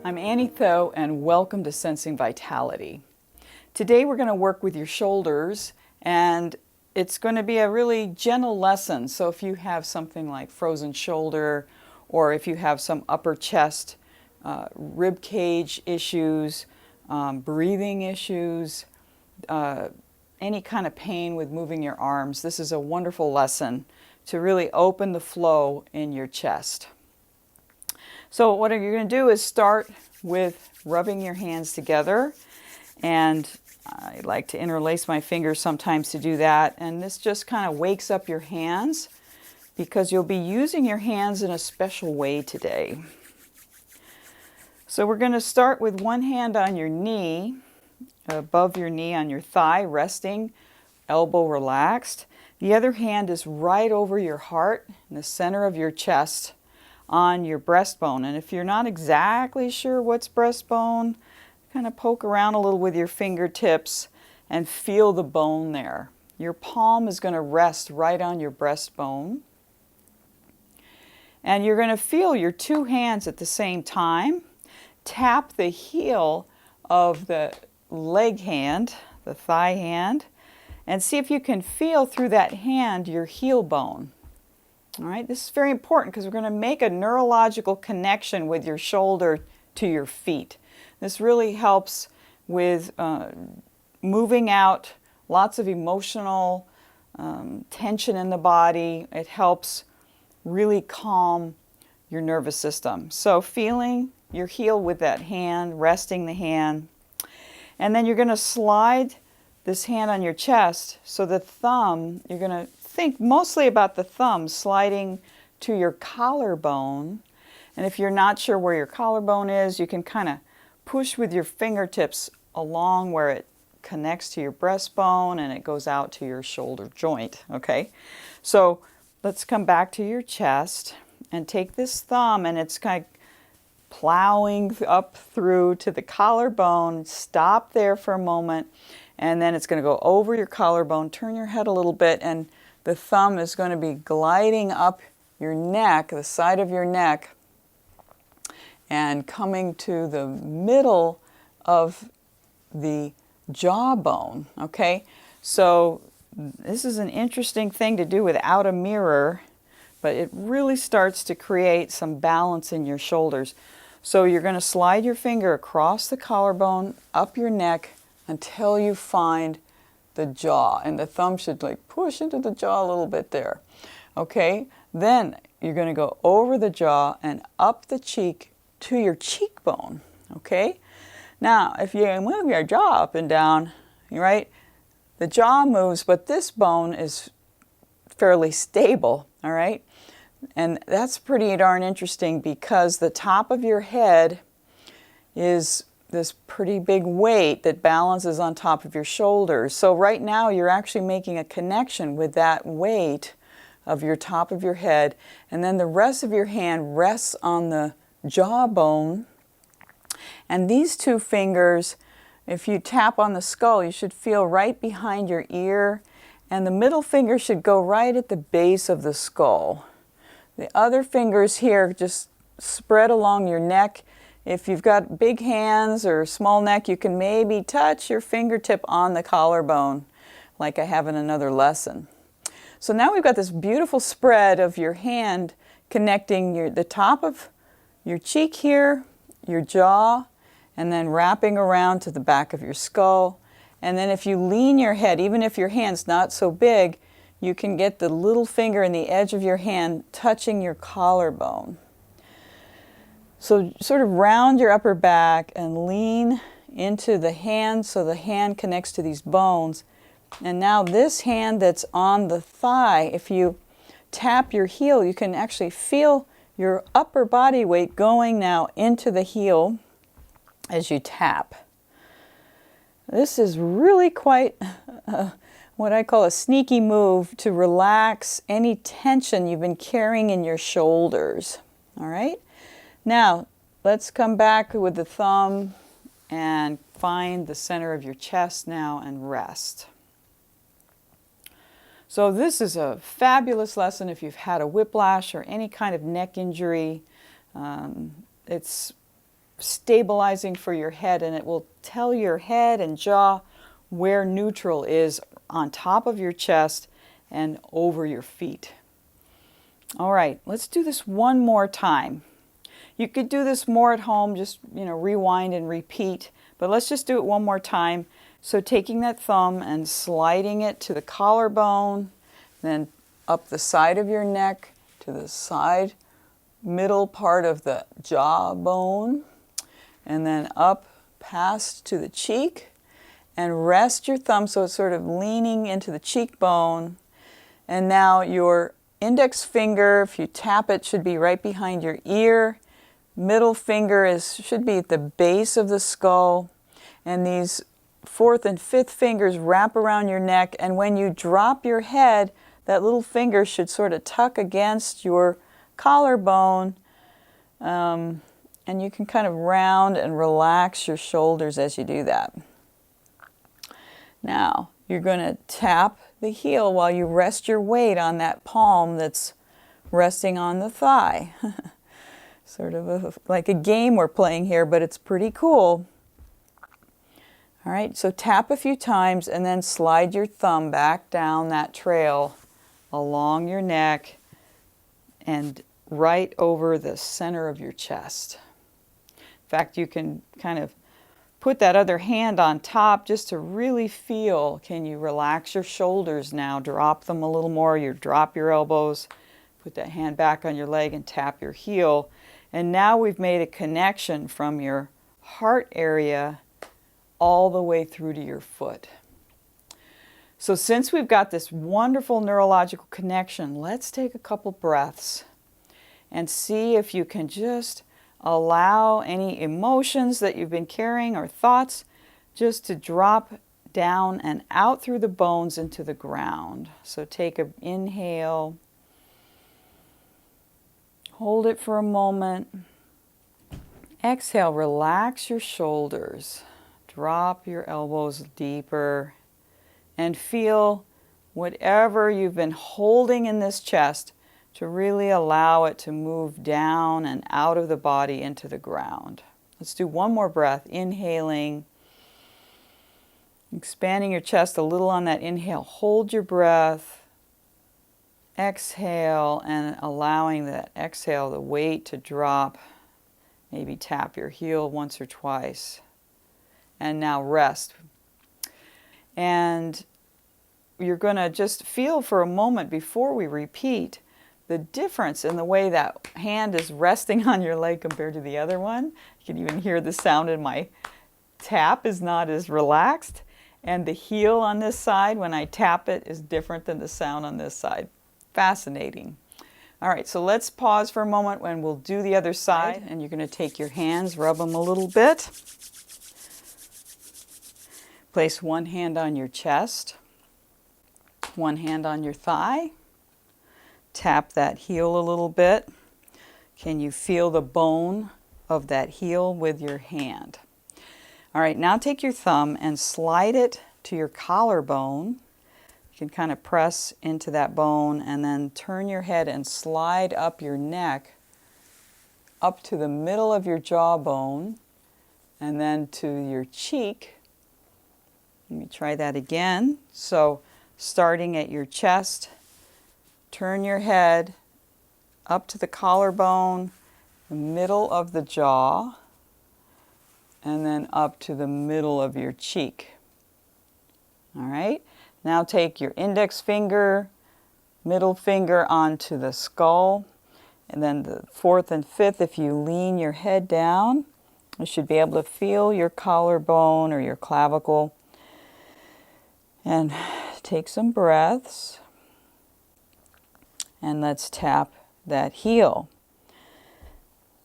I'm Annie Thoe, and welcome to Sensing Vitality. Today we're going to work with your shoulders, and it's going to be a really gentle lesson. So if you have something like frozen shoulder, or if you have some upper chest, rib cage issues, breathing issues, any kind of pain with moving your arms, this is a wonderful lesson to really open the flow in your chest. So what you're going to do is start with rubbing your hands together, and I like to interlace my fingers sometimes to do that, and this just kind of wakes up your hands because you'll be using your hands in a special way today. So we're going to start with one hand on your knee, above your knee on your thigh, resting, elbow relaxed. The other hand is right over your heart, in the center of your chest, on your breastbone. And if you're not exactly sure what's breastbone, kind of poke around a little with your fingertips and feel the bone there. Your palm is going to rest right on your breastbone. And you're going to feel your two hands at the same time. Tap the heel of the leg hand, the thigh hand, and see if you can feel through that hand your heel bone. All right, this is very important because we're going to make a neurological connection with your shoulder to your feet. This really helps with moving out lots of emotional tension in the body. It helps really calm your nervous system. So feeling your heel with that hand, resting the hand, and then you're going to slide this hand on your chest. So the thumb, you're going to think mostly about the thumb sliding to your collarbone. And if you're not sure where your collarbone is, you can kind of push with your fingertips along where it connects to your breastbone and it goes out to your shoulder joint. Okay, so let's come back to your chest and take this thumb, and it's kind of plowing up through to the collarbone. Stop there for a moment, and then it's going to go over your collarbone. Turn your head a little bit, and the thumb is going to be gliding up your neck, the side of your neck, and coming to the middle of the jawbone. Okay, so this is an interesting thing to do without a mirror, but it really starts to create some balance in your shoulders. So you're going to slide your finger across the collarbone, up your neck, until you find the jaw, and the thumb should like push into the jaw a little bit there. Okay, then you're going to go over the jaw and up the cheek to your cheekbone. Okay, now if you move your jaw up and down, right, the jaw moves, but this bone is fairly stable. All right, and that's pretty darn interesting because the top of your head is this pretty big weight that balances on top of your shoulders. So right now you're actually making a connection with that weight of your top of your head, and then the rest of your hand rests on the jawbone. And these two fingers, if you tap on the skull, you should feel right behind your ear, and the middle finger should go right at the base of the skull. The other fingers here just spread along your neck. If you've got big hands or small neck, you can maybe touch your fingertip on the collarbone, like I have in another lesson. So now we've got this beautiful spread of your hand connecting the top of your cheek here, your jaw, and then wrapping around to the back of your skull. And then if you lean your head, even if your hand's not so big, you can get the little finger and the edge of your hand touching your collarbone. So sort of round your upper back and lean into the hand so the hand connects to these bones. And now this hand that's on the thigh, if you tap your heel, you can actually feel your upper body weight going now into the heel as you tap. This is really quite what I call a sneaky move to relax any tension you've been carrying in your shoulders. All right? Now, let's come back with the thumb and find the center of your chest now and rest. So this is a fabulous lesson if you've had a whiplash or any kind of neck injury. It's stabilizing for your head, and it will tell your head and jaw where neutral is on top of your chest and over your feet. All right, let's do this one more time. You could do this more at home, just rewind and repeat, but let's just do it one more time. So taking that thumb and sliding it to the collarbone, then up the side of your neck to the side middle part of the jawbone, and then up past to the cheek, and rest your thumb so it's sort of leaning into the cheekbone. And now your index finger, if you tap it, should be right behind your ear. Middle finger should be at the base of the skull. And these fourth and fifth fingers wrap around your neck. And when you drop your head, that little finger should sort of tuck against your collarbone. And you can kind of round and relax your shoulders as you do that. Now, you're going to tap the heel while you rest your weight on that palm that's resting on the thigh. Sort of like a game we're playing here, but it's pretty cool. All right, so tap a few times and then slide your thumb back down that trail along your neck and right over the center of your chest. In fact, you can kind of put that other hand on top just to really feel. Can you relax your shoulders now? Drop them a little more. You drop your elbows, put that hand back on your leg and tap your heel. And now we've made a connection from your heart area all the way through to your foot. So since we've got this wonderful neurological connection, let's take a couple breaths and see if you can just allow any emotions that you've been carrying or thoughts just to drop down and out through the bones into the ground. So take an inhale, hold it for a moment. Exhale, relax your shoulders, drop your elbows deeper, and feel whatever you've been holding in this chest to really allow it to move down and out of the body into the ground. Let's do one more breath. Inhaling, expanding your chest a little on that inhale. Hold your breath. Exhale, and allowing that exhale, the weight to drop. Maybe tap your heel once or twice. And now rest. And you're going to just feel for a moment before we repeat the difference in the way that hand is resting on your leg compared to the other one. You can even hear the sound in my tap is not as relaxed. And the heel on this side, when I tap it, is different than the sound on this side. Fascinating. All right, so let's pause for a moment when we'll do the other side. And you're going to take your hands, rub them a little bit. Place one hand on your chest, one hand on your thigh. Tap that heel a little bit. Can you feel the bone of that heel with your hand? All right, now take your thumb and slide it to your collarbone. You can kind of press into that bone and then turn your head and slide up your neck up to the middle of your jawbone and then to your cheek. Let me try that again. So starting at your chest, turn your head up to the collarbone, the middle of the jaw, and then up to the middle of your cheek. All right, now take your index finger, middle finger onto the skull, and then the fourth and fifth, if you lean your head down, you should be able to feel your collarbone or your clavicle. And take some breaths. And let's tap that heel.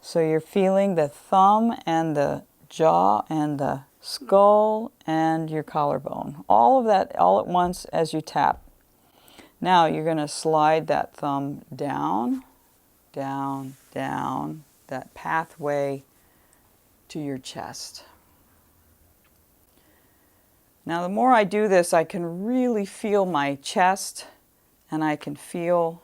So you're feeling the thumb and the jaw and the skull and your collarbone. All of that all at once as you tap. Now you're going to slide that thumb down, down, down, that pathway to your chest. Now the more I do this, I can really feel my chest and I can feel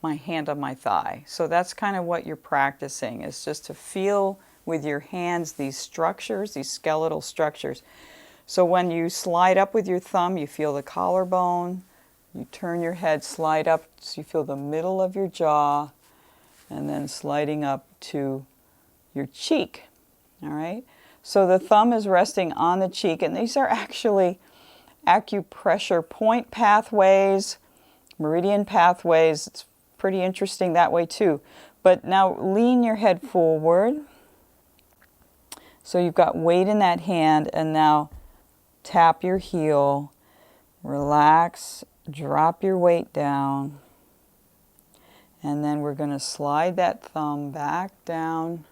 my hand on my thigh. So that's kind of what you're practicing, is just to feel with your hands these structures, these skeletal structures. So when you slide up with your thumb, you feel the collarbone. You turn your head, slide up so you feel the middle of your jaw, and then sliding up to your cheek. All right? So the thumb is resting on the cheek, and these are actually acupressure point pathways, meridian pathways. It's pretty interesting that way too. But now lean your head forward. So you've got weight in that hand, and now tap your heel, relax, drop your weight down, and then we're going to slide that thumb back down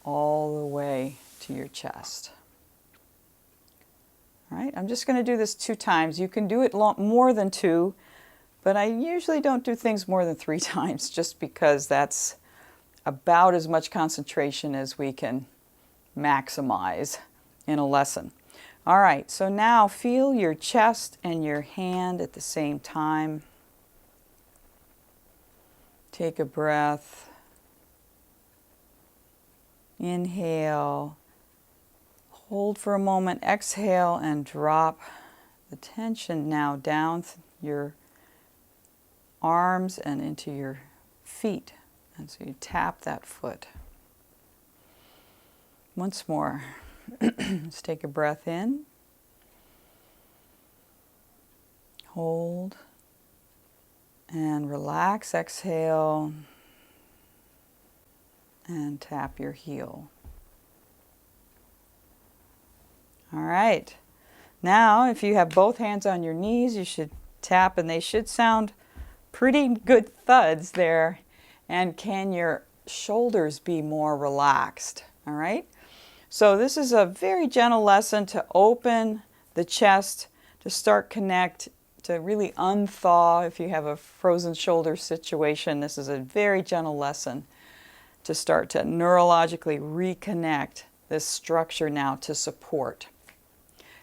all the way to your chest. All right, I'm just going to do this 2 times. You can do it more than 2, but I usually don't do things more than 3 times just because that's about as much concentration as we can maximize in a lesson. All right, so now feel your chest and your hand at the same time. Take a breath. Inhale. Hold for a moment. Exhale and drop the tension now down your arms and into your feet. And so you tap that foot. Once more. Let's take a breath in. Hold. And relax. Exhale. And tap your heel. All right. Now, if you have both hands on your knees, you should tap, and they should sound pretty good thuds there. And can your shoulders be more relaxed? All right. So this is a very gentle lesson to open the chest, to start connect, to really unthaw if you have a frozen shoulder situation. This is a very gentle lesson to start to neurologically reconnect this structure now to support.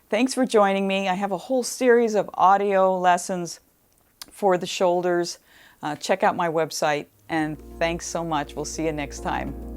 Thanks for joining me. I have a whole series of audio lessons for the shoulders. Check out my website, and thanks so much. We'll see you next time.